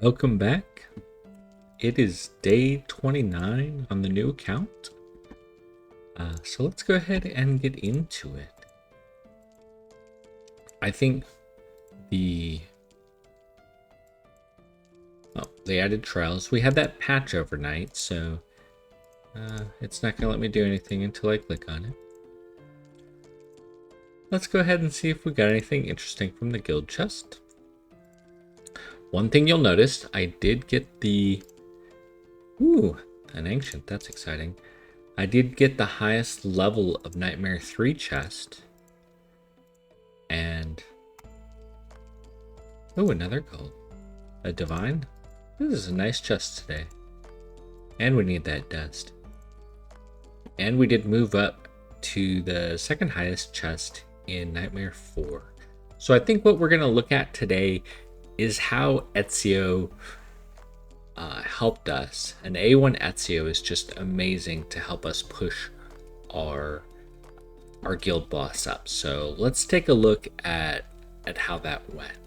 Welcome back. It is day 29 on the new account. So let's go ahead and get into it. I think they added trials. We had that patch overnight, so it's not going to let me do anything until I click on it. Let's go ahead and see if we got anything interesting from the guild chest. One thing you'll notice, I did get an ancient, that's exciting. I did get the highest level of Nightmare 3 chest. And another gold. A divine. This is a nice chest today. And we need that dust. And we did move up to the second highest chest in Nightmare 4. So I think what we're going to look at today is how Ezio helped us. And A1 Ezio is just amazing to help us push our guild boss up. So let's take a look at how that went.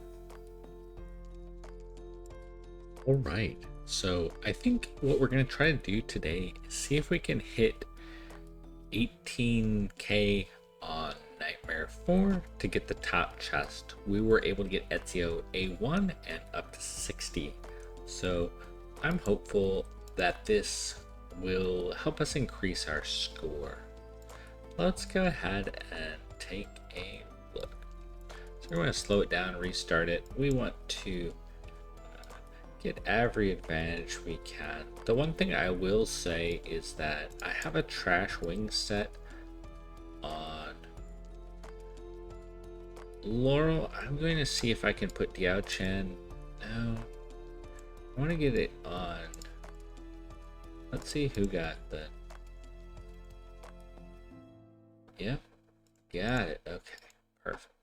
All right, so I think what we're going to try to do today is see if we can hit 18k on Nightmare 4 to get the top chest. We were able to get Ezio A1 and up to 60. So I'm hopeful that this will help us increase our score. Let's go ahead and take a look. So we're going to slow it down, restart it. We want to get every advantage we can. The one thing I will say is that I have a trash wing set on Laurel. I'm going to see if I can put Diao Chen. No, I want to get it on. Let's see who got the. Yep, got it. Okay, perfect.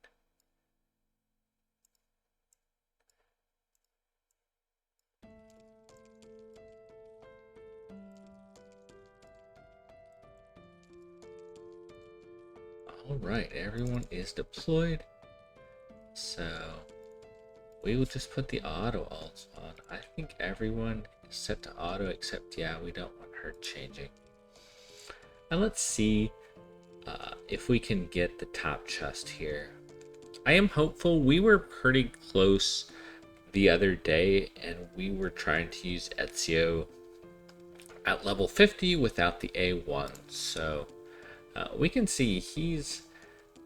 All right, everyone is deployed. So we will just put the auto alts on. I think everyone is set to auto except, yeah, we don't want her changing. And let's see if we can get the top chest here. I am hopeful. We were pretty close the other day, and we were trying to use Ezio at level 50 without the A1. So we can see he's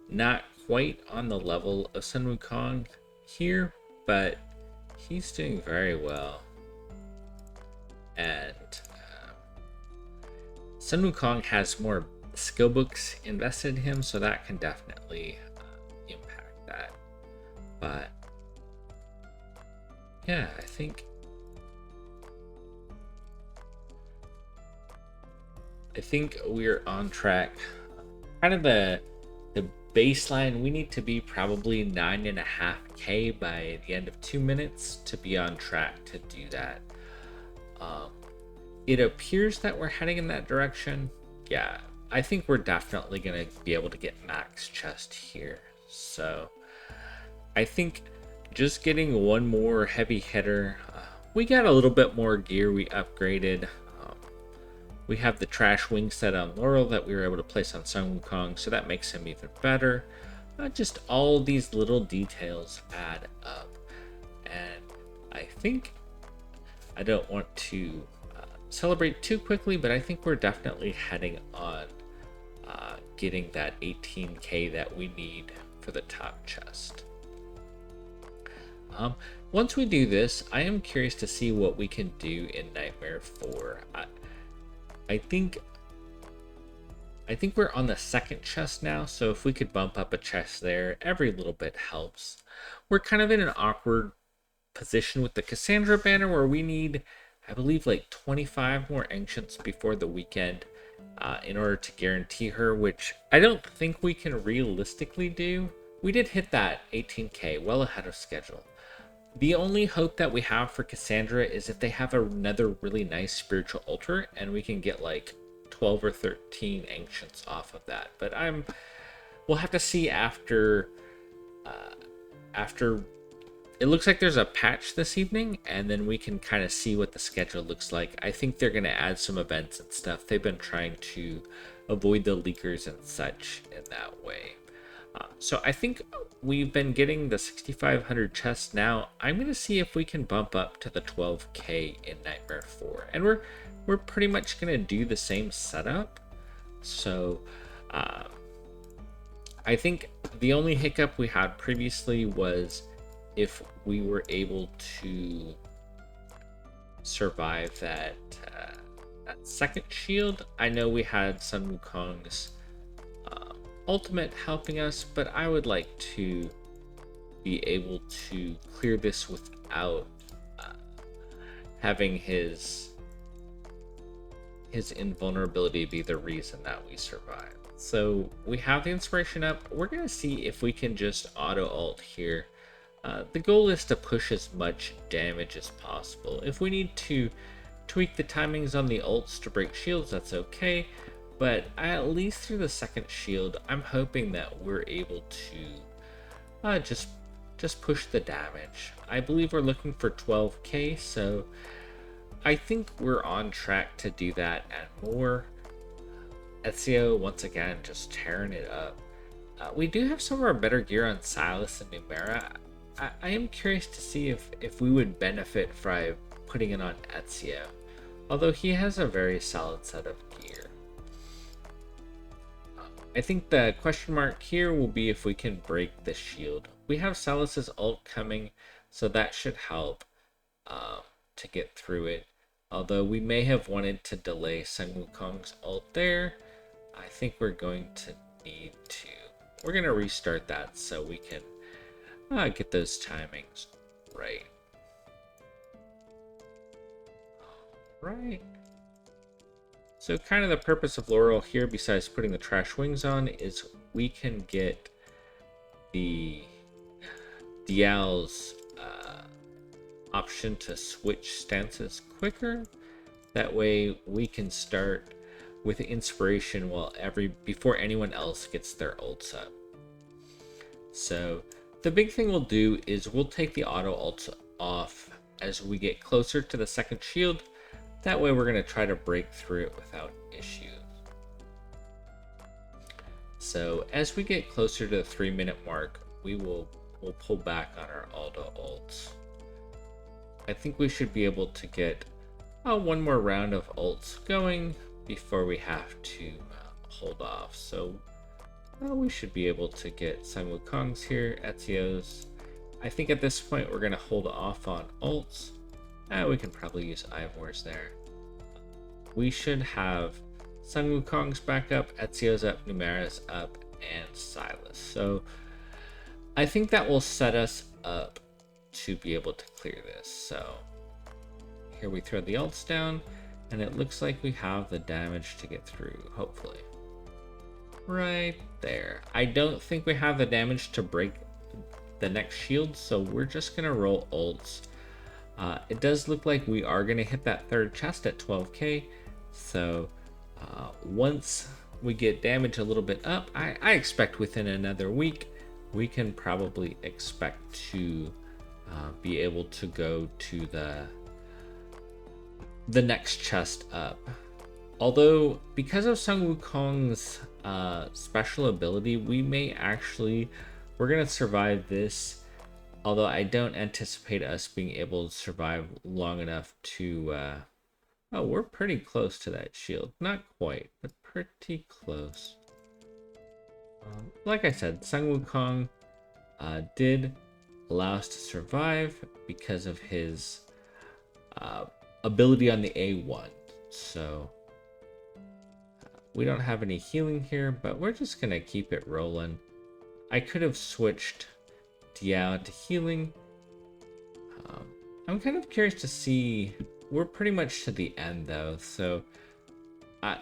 not quite on the level of Sun Wukong here, but he's doing very well. And Sun Wukong has more skill books invested in him, so that can definitely impact that. But yeah, I think we're on track. Kind of the baseline, we need to be probably 9.5k by the end of 2 minutes to be on track to do that. It appears that we're heading in that direction. Yeah, I think we're definitely going to be able to get max chest here. So I think just getting one more heavy hitter. We got a little bit more gear we upgraded. We have the trash wing set on Laurel that we were able to place on Sun Wukong, so that makes him even better. Just all these little details add up. And I think I don't want to celebrate too quickly, but I think we're definitely heading on getting that 18k that we need for the top chest. Once we do this, I am curious to see what we can do in Nightmare 4. I think we're on the second chest now, so if we could bump up a chest there, every little bit helps. We're kind of in an awkward position with the Cassandra banner where we need, I believe, like 25 more ancients before the weekend in order to guarantee her, which I don't think we can realistically do. We did hit that 18k well ahead of schedule. The only hope that we have for Cassandra is if they have another really nice spiritual altar and we can get like 12 or 13 ancients off of that. But we'll have to see after it looks like there's a patch this evening, and then we can kind of see what the schedule looks like. I think they're going to add some events and stuff. They've been trying to avoid the leakers and such in that way. So I think we've been getting the 6,500 chests now. I'm going to see if we can bump up to the 12k in Nightmare 4. And we're pretty much going to do the same setup. So I think the only hiccup we had previously was if we were able to survive that second shield. I know we had Sun Wukong's ultimate helping us, but I would like to be able to clear this without having his invulnerability be the reason that we survive. So we have the inspiration up. We're going to see if we can just auto ult here. The goal is to push as much damage as possible. If we need to tweak the timings on the ults to break shields, that's okay. But at least through the second shield, I'm hoping that we're able to just push the damage. I believe we're looking for 12k, so I think we're on track to do that and more. Ezio, once again, just tearing it up. We do have some of our better gear on Silas and Numera. I am curious to see if we would benefit from putting it on Ezio, although he has a very solid set of gear. I think the question mark here will be if we can break the shield. We have Silas's ult coming, so that should help to get through it. Although we may have wanted to delay Sun Wukong's ult there, I think we're going to need to. We're going to restart that so we can get those timings right. Right. So kind of the purpose of Laurel here, besides putting the trash wings on, is we can get the Dial's option to switch stances quicker. That way we can start with inspiration before anyone else gets their ults up. So the big thing we'll do is we'll take the auto ults off as we get closer to the second shield. That way we're going to try to break through it without issues. So as we get closer to the 3-minute mark, we'll pull back on our auto ults. I think we should be able to get one more round of ults going before we have to hold off. So we should be able to get Sun Wukong's here, Ezio's. I think at this point we're going to hold off on ults. We can probably use Ivor's there. We should have Sun Wukong's back up, Ezio's up, Numera's up, and Silas. So I think that will set us up to be able to clear this. So here we throw the ults down, and it looks like we have the damage to get through, hopefully. Right there. I don't think we have the damage to break the next shield, so we're just going to roll ults. It does look like we are going to hit that third chest at 12k, so once we get damage a little bit up, I expect within another week, we can probably expect to be able to go to the next chest up. Although, because of Sun Wukong's special ability, we're going to survive this. Although I don't anticipate us being able to survive long enough to... we're pretty close to that shield. Not quite, but pretty close. Like I said, Sun Wukong did allow us to survive because of his ability on the A1. So we don't have any healing here, but we're just going to keep it rolling. I could have switched Diao to healing. I'm kind of curious to see. We're pretty much to the end though, so I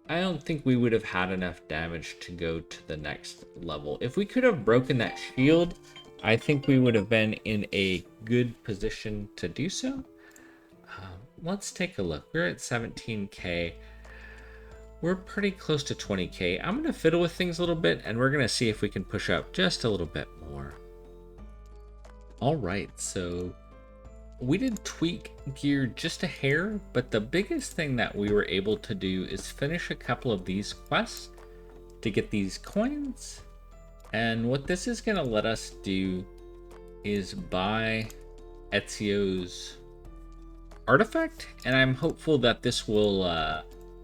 don't think we would have had enough damage to go to the next level. If we could have broken that shield, I think we would have been in a good position to do so. Let's take a look. We're at 17k. We're pretty close to 20k. I'm going to fiddle with things a little bit, and we're going to see if we can push up just a little bit more. All right, so we did tweak gear just a hair, but the biggest thing that we were able to do is finish a couple of these quests to get these coins. And what this is going to let us do is buy Ezio's artifact, and I'm hopeful that this will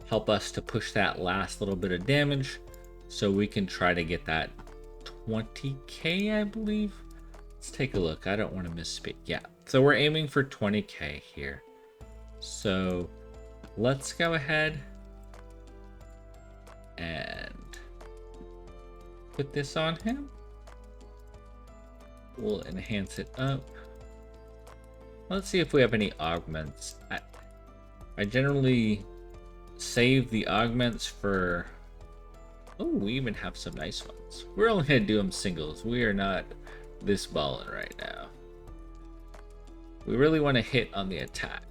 help us to push that last little bit of damage so we can try to get that 20k, I believe. Let's take a look. I don't want to misspeak. Yeah, so we're aiming for 20k here. So let's go ahead and put this on him. We'll enhance it up. Let's see if we have any augments. I generally save the augments for... Oh, we even have some nice ones. We're only going to do them singles. We are not this ballin' right now. We really want to hit on the attack.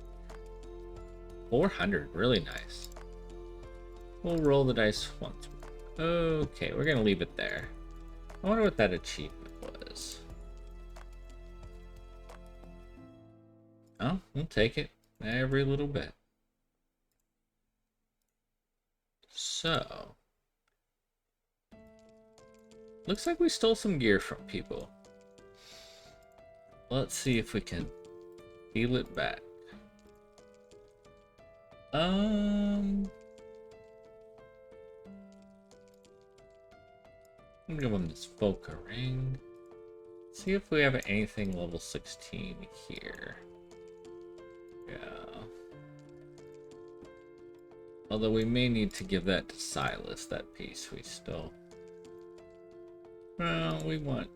400, really nice. We'll roll the dice once. Okay, we're going to leave it there. I wonder what that achievement was. Oh, we'll take it every little bit. So, looks like we stole some gear from people. Let's see if we can steal it back. I'm gonna give him this Volca ring. See if we have anything level 16 here. Yeah. Although we may need to give that to Silas, that piece we stole. Well, we want...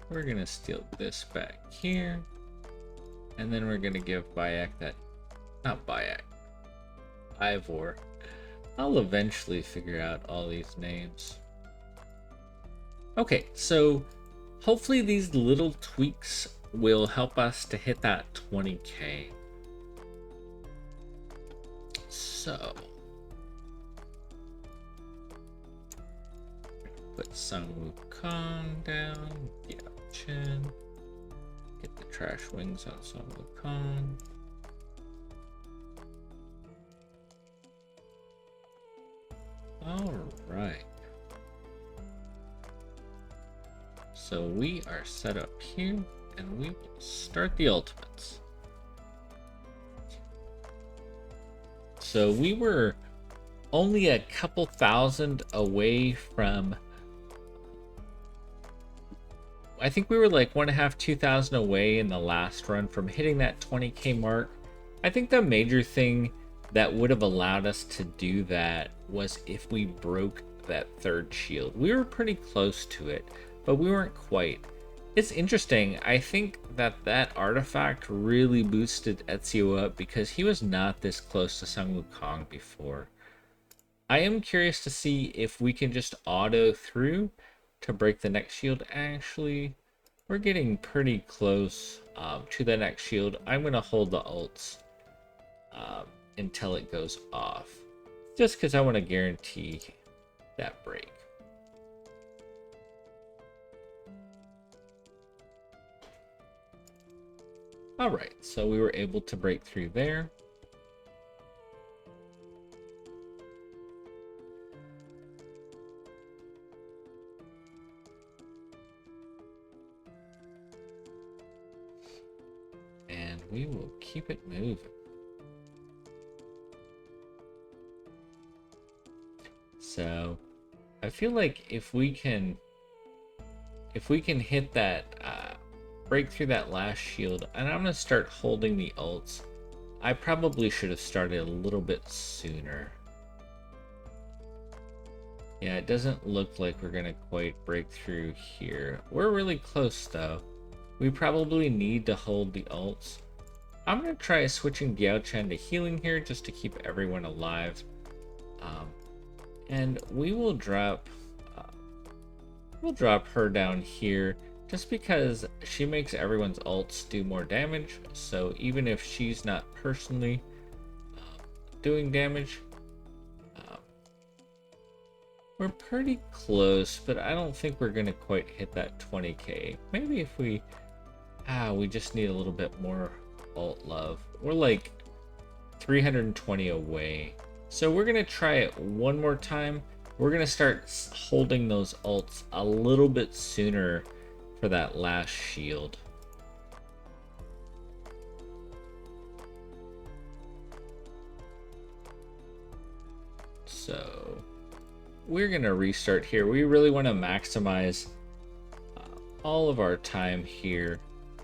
we're gonna steal this back here. And then we're gonna give Bayek that... Not Bayek. Ivor. I'll eventually figure out all these names. Okay, so hopefully these little tweaks will help us to hit that 20k. So, put Sun Wukong down, Yao Chen, get the trash wings on Sun Wukong. All right. So we are set up here, and we will start the ultimates. So we were only a couple thousand away from... I think we were like 1.5, 2,000 away in the last run from hitting that 20k mark. I think the major thing that would have allowed us to do that was if we broke that third shield. We were pretty close to it, but we weren't quite. It's interesting. I think that that artifact really boosted Ezio up because he was not this close to Sun Wukong before. I am curious to see if we can just auto through to break the next shield. Actually, we're getting pretty close to the next shield. I'm going to hold the ults until it goes off, just because I want to guarantee that break. All right, so we were able to break through there. And we will keep it moving. So I feel like if we can hit that break through that last shield, and I'm gonna start holding the ults. I probably should have started a little bit sooner. Yeah, it doesn't look like we're gonna quite break through here. We're really close though. We probably need to hold the ults. I'm gonna try switching Yao Chen to healing here just to keep everyone alive. And we will drop we'll drop her down here. just because she makes everyone's ults do more damage. So even if she's not personally doing damage, we're pretty close, but I don't think we're gonna quite hit that 20k. Maybe if we just need a little bit more ult love. We're like 320 away. So we're gonna try it one more time. We're gonna start holding those ults a little bit sooner for that last shield. So we're gonna restart here. We really want to maximize all of our time here.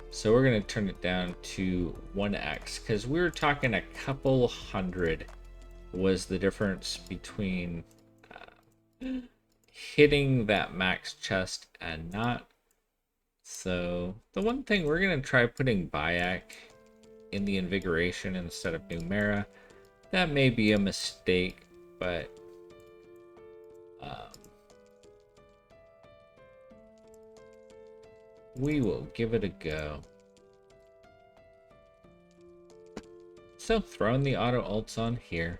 So we're gonna turn it down to 1x because we were talking a couple hundred was the difference between hitting that max chest and not. So the one thing we're gonna try putting Bayak in the invigoration instead of Numera. That may be a mistake, but we will give it a go. So throwing the auto ults on here.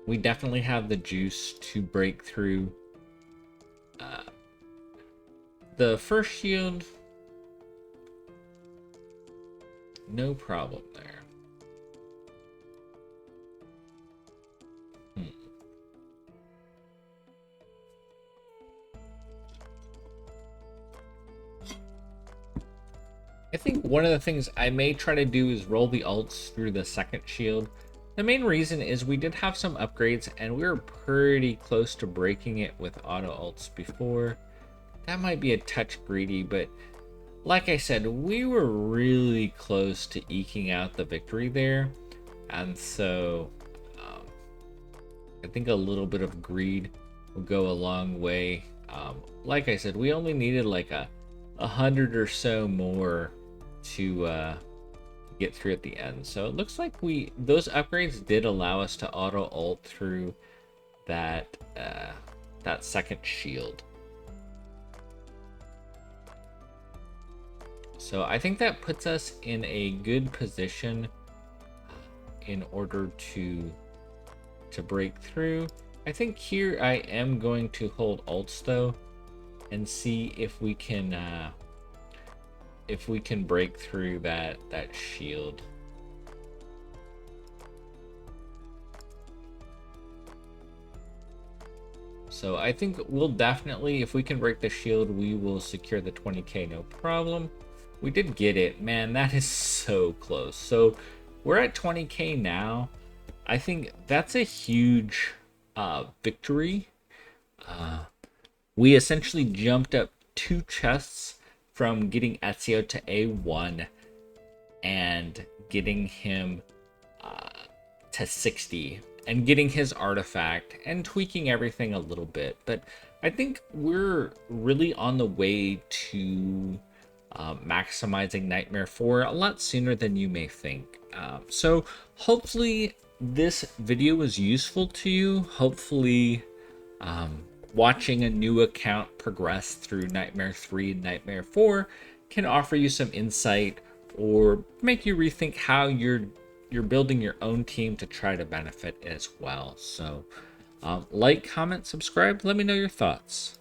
We definitely have the juice to break through the first shield. No problem there. I think one of the things I may try to do is roll the ults through the second shield. The main reason is we did have some upgrades and we were pretty close to breaking it with auto ults before. That might be a touch greedy, but like I said, we were really close to eking out the victory there. And so I think a little bit of greed will go a long way. Like I said, we only needed like 100 or so more to get through at the end. So it looks like those upgrades did allow us to auto ult through that that second shield. So I think that puts us in a good position in order to break through. I think here I am going to hold ults though and see if we can break through that shield. So I think we'll definitely, if we can break the shield, we will secure the 20k no problem. We did get it, man. That is so close. So we're at 20k now. I think that's a huge victory. We essentially jumped up 2 chests from getting Ezio to A1 and getting him to 60 and getting his artifact and tweaking everything a little bit. But I think we're really on the way to maximizing Nightmare 4 a lot sooner than you may think. So hopefully this video was useful to you. Hopefully watching a new account progress through Nightmare 3 and Nightmare 4 can offer you some insight or make you rethink how you're building your own team to try to benefit as well. So like, comment, subscribe, let me know your thoughts.